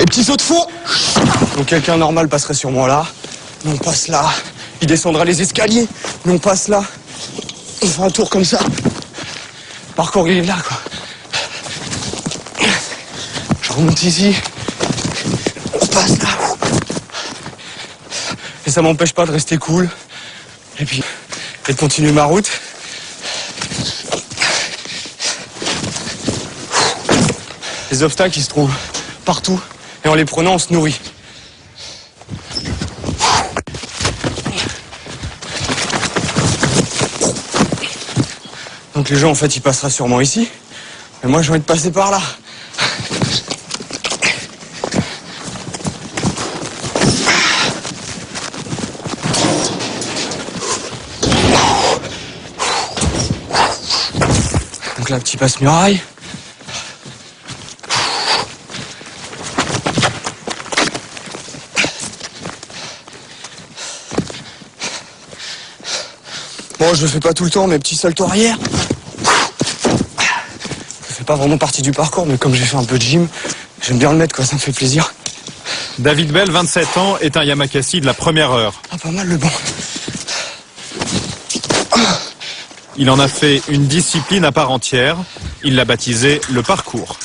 petits sauts de fond. Donc quelqu'un normal passerait sur moi là. Nous on passe là. Il descendra les escaliers. Nous on passe là. On fait un tour comme ça. Le parcours il est là quoi. Je remonte ici. On passe là. Et ça m'empêche pas de rester cool. Et puis, et de continuer ma route. Les obstacles, ils se trouvent partout. Et en les prenant, on se nourrit. Donc les gens, en fait, ils passeraient sûrement ici. Et moi, j'ai envie de passer par là. Donc là, petit passe-muraille. Bon, je le fais pas tout le temps, mes petits saltos arrière. Ça fait pas vraiment partie du parcours, mais comme j'ai fait un peu de gym, j'aime bien le mettre, quoi, ça me fait plaisir. David Bell, 27 ans, est un Yamakasi de la première heure. Ah, pas mal le banc. Il en a fait une discipline à part entière. Il l'a baptisé le parcours.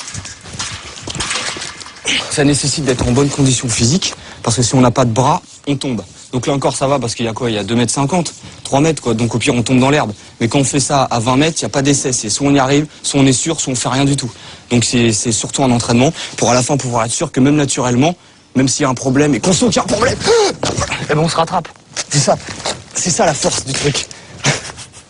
Ça nécessite d'être en bonne condition physique, parce que si on n'a pas de bras, on tombe. Donc là encore ça va, parce qu'il y a quoi? Il y a 2,50 m, 3 mètres quoi, donc au pire on tombe dans l'herbe. Mais quand on fait ça à 20 mètres, il n'y a pas d'essai, c'est soit on y arrive, soit on est sûr, soit on fait rien du tout. Donc c'est surtout un entraînement, pour à la fin pouvoir être sûr que même naturellement, même s'il y a un problème, et qu'on sent qu'il y a un problème, eh ben on se rattrape. C'est ça la force du truc.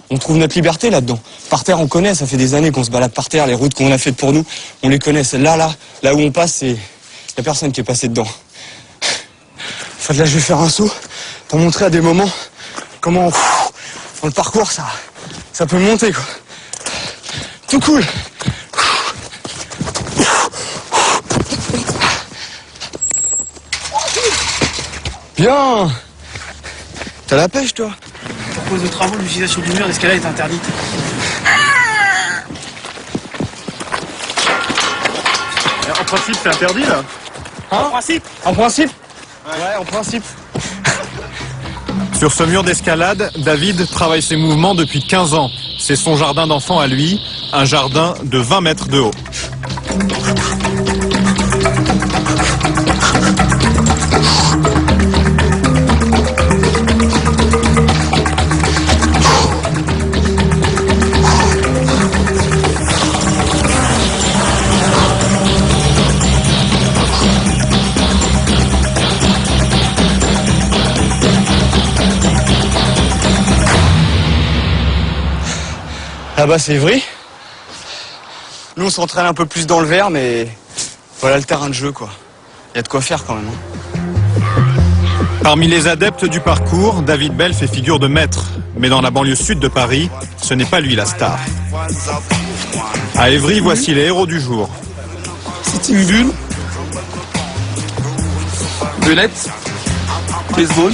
On trouve notre liberté là-dedans. Par terre, on connaît, ça fait des années qu'on se balade par terre, les routes qu'on a faites pour nous, on les connaît. Celle-là, là où on passe, il n'y a personne qui est passé dedans. Enfin, là, je vais faire un saut pour montrer à des moments comment, dans le parcours, ça peut monter, quoi. Tout cool. Bien. T'as la pêche, toi? À cause de travaux, l'utilisation du mur d'escalade est interdite. En principe, c'est interdit, là? En principe? En principe? Ouais, en principe. Sur ce mur d'escalade, David travaille ses mouvements depuis 15 ans. C'est son jardin d'enfant à lui, un jardin de 20 mètres de haut. Là-bas, c'est Évry. Nous, on s'entraîne un peu plus dans le vert, mais voilà le terrain de jeu, quoi. Il y a de quoi faire quand même. Parmi les adeptes du parcours, David Bell fait figure de maître. Mais dans la banlieue sud de Paris, ce n'est pas lui la star. À Évry, voici les héros du jour. C'est une bulle, belette, baseball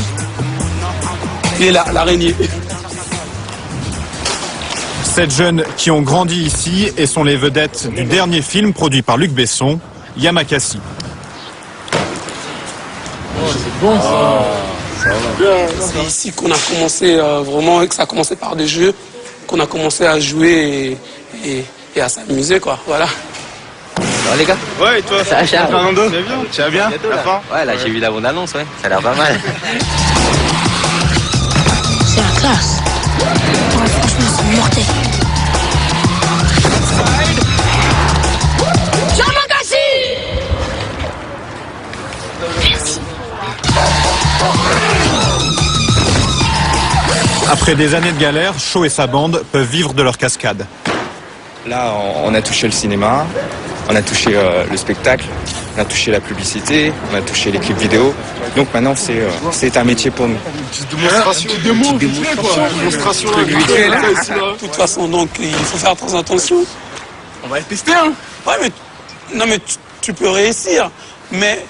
et l'araignée. 7 jeunes qui ont grandi ici et sont les vedettes du dernier film produit par Luc Besson, Yamakasi. C'est bon ça. C'est ici qu'on a commencé vraiment, que ça a commencé par des jeux, qu'on a commencé à jouer et à s'amuser quoi, voilà. Alors les gars? Ouais, et toi? Ça va, Fernando? Tu vas bien? Tu vas bien? La fin? Ouais, là j'ai vu la bande-annonce, ouais. Ça a l'air pas mal. C'est la classe. Ouais, franchement, c'est mortel. Merci. Après des années de galère, Shaw et sa bande peuvent vivre de leur cascade. Là, on a touché le cinéma, on a touché le spectacle, on a touché la publicité, on a touché les clips vidéo. Donc maintenant, c'est un métier pour nous. Démonstration. De toute façon, donc, il faut faire très attention. On va le tester, hein. Ouais, mais non, mais tu peux réussir. Mais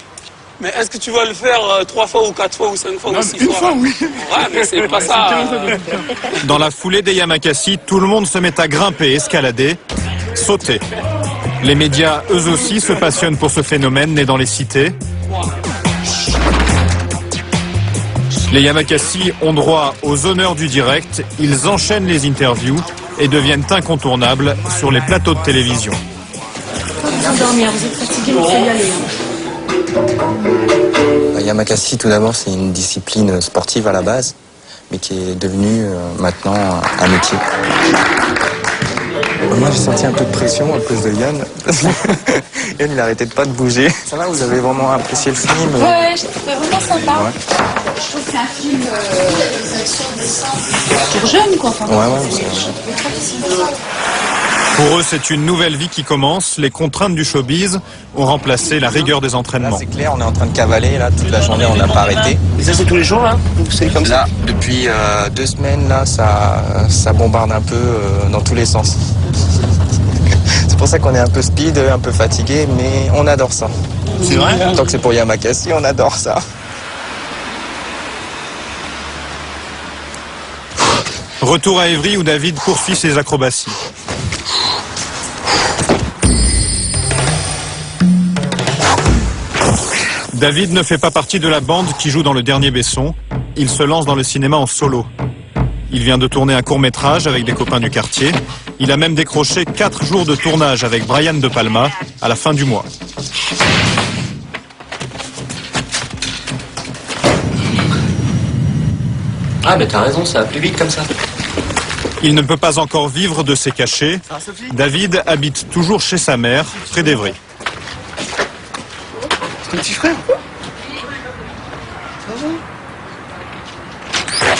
est-ce que tu vas le faire 3 fois ou 4 fois ou 5 fois ou 6 fois? Une fois, oui. Ouais, mais c'est pas ça. Dans la foulée des Yamakasi, tout le monde se met à grimper, escalader, sauter. Les médias, eux aussi, se passionnent pour ce phénomène né dans les cités. Les Yamakasi ont droit aux honneurs du direct, ils enchaînent les interviews et deviennent incontournables sur les plateaux de télévision. Dormir, vous êtes fatigué, vous pouvez y aller. Yamakasi, tout d'abord, c'est une discipline sportive à la base, mais qui est devenue maintenant un métier. Moi, j'ai senti un peu de pression à cause de Yann. Yann, il arrêtait pas de bouger. Ça va, vous avez vraiment apprécié le film? Ouais, je trouve vraiment sympa. Ouais. Je trouve que c'est un film pour jeunes, quoi. Enfin, Ouais, Pour eux, c'est une nouvelle vie qui commence. Les contraintes du showbiz ont remplacé la rigueur des Là, entraînements. c'est clair, on est en train de cavaler, là, toute la journée, on n'a pas arrêté. Et ça, c'est tous les jours, là? C'est comme ça? Là, depuis 2 semaines, là, ça bombarde un peu dans tous les sens. C'est pour ça qu'on est un peu speed, un peu fatigué, mais on adore ça. C'est vrai? Tant que c'est pour Yamakasi, on adore ça. Retour à Évry où David poursuit ses acrobaties. David ne fait pas partie de la bande qui joue dans Le Dernier Besson. Il se lance dans le cinéma en solo. Il vient de tourner un court-métrage avec des copains du quartier. Il a même décroché 4 jours de tournage avec Brian De Palma à la fin du mois. Ah, mais t'as raison, ça va plus vite comme ça. Il ne peut pas encore vivre de ses cachets. David habite toujours chez sa mère, près d'Évry. C'est ton petit frère?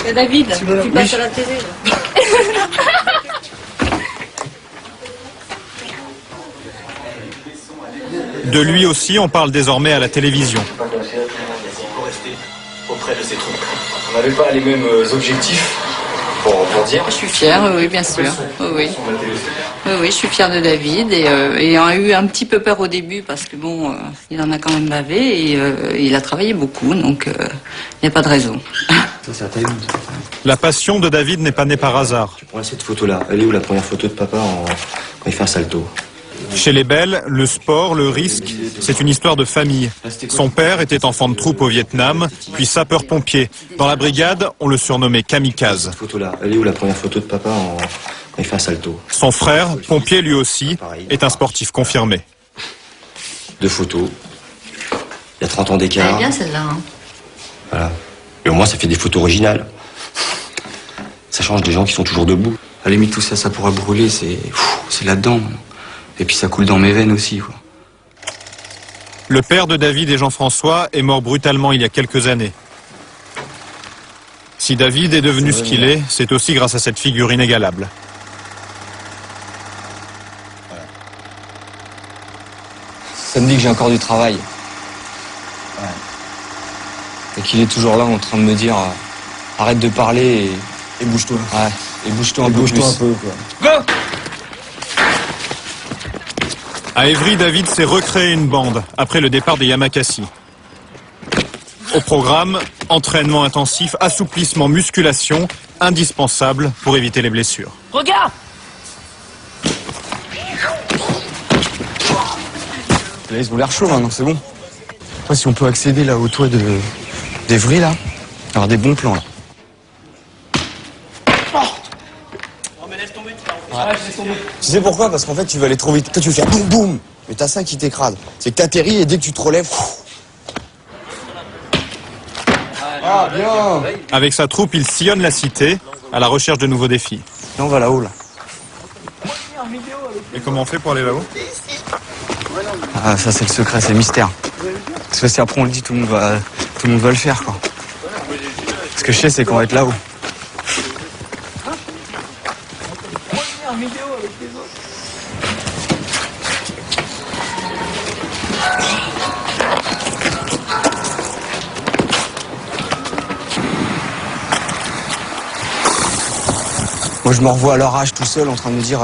Et David, tu passes à la télé. Là. De lui aussi, on parle désormais à la télévision. Auprès de ces trucs. On n'avait pas les mêmes objectifs pour dire. Je suis fière, oui, bien sûr. Oui. Oui, je suis fière de David et on a eu un petit peu peur au début parce que bon, il en a quand même bavé et il a travaillé beaucoup, donc il n'y a pas de raison. Ça, c'est à taille. La passion de David n'est pas née par hasard. Tu prends cette photo-là. Elle est où la première photo de papa quand il fait un salto? Chez les Belles, le sport, le risque, c'est une histoire de famille. Son père était enfant de troupe au Vietnam, puis sapeur-pompier. Dans la brigade, on le surnommait kamikaze. Cette photo-là. Elle est où la première photo de papa quand il fait un salto? Son frère, pompier lui aussi, est un sportif confirmé. 2 photos. Il y a 30 ans Elle est d'écart. bien celle-là. Hein. Voilà. Et au moins, ça fait des photos originales. Ça change des gens qui sont toujours debout. À la limite, tout ça, ça pourra brûler, c'est là-dedans. Et puis ça coule dans mes veines aussi, quoi. Le père de David et Jean-François est mort brutalement il y a quelques années. Si David est devenu ce qu'il est, c'est aussi grâce à cette figure inégalable. Ça me dit que j'ai encore du travail. Ouais. Et qu'il est toujours là en train de me dire arrête de parler Et bouge-toi. ouais, et bouge-toi un peu Bouge-toi plus. un peu, quoi. À Évry, David s'est recréé une bande après le départ des Yamakasi. Au programme, entraînement intensif, assouplissement, musculation, indispensable pour éviter les blessures. Regarde. Là, ils ont l'air chaud maintenant, c'est bon. Après, si on peut accéder là au toit d'Évry, là, avoir des bons plans là. Tu sais pourquoi? Parce qu'en fait, tu vas aller trop vite. Toi, tu veux faire boum boum, mais t'as ça qui t'écrase. C'est que t'atterris et dès que tu te relèves. Ah, bien. Avec sa troupe, il sillonne la cité à la recherche de nouveaux défis. Et on va là-haut, là. Et comment on fait pour aller là-haut? Ah, ça, c'est le secret, c'est le mystère. Parce que si après on le dit, tout le monde va le faire, quoi. Ce que je sais, c'est qu'on va être là-haut. Moi, je me revois à leur âge tout seul en train de me dire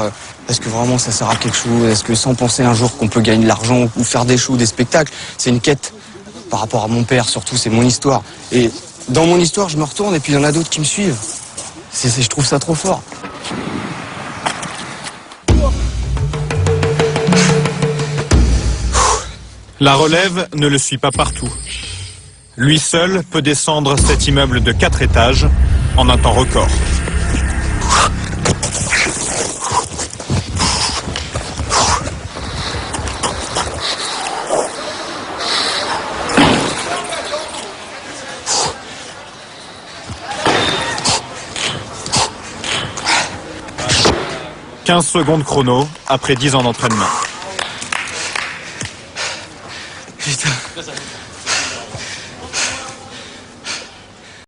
est-ce que vraiment ça sert à quelque chose? Est-ce que sans penser un jour qu'on peut gagner de l'argent ou faire des shows, des spectacles? C'est une quête par rapport à mon père, surtout, c'est mon histoire. Et dans mon histoire, je me retourne et puis il y en a d'autres qui me suivent. Je trouve ça trop fort. La relève ne le suit pas partout. Lui seul peut descendre cet immeuble de 4 étages en un temps record. « 15 secondes chrono après 10 ans d'entraînement. » Putain.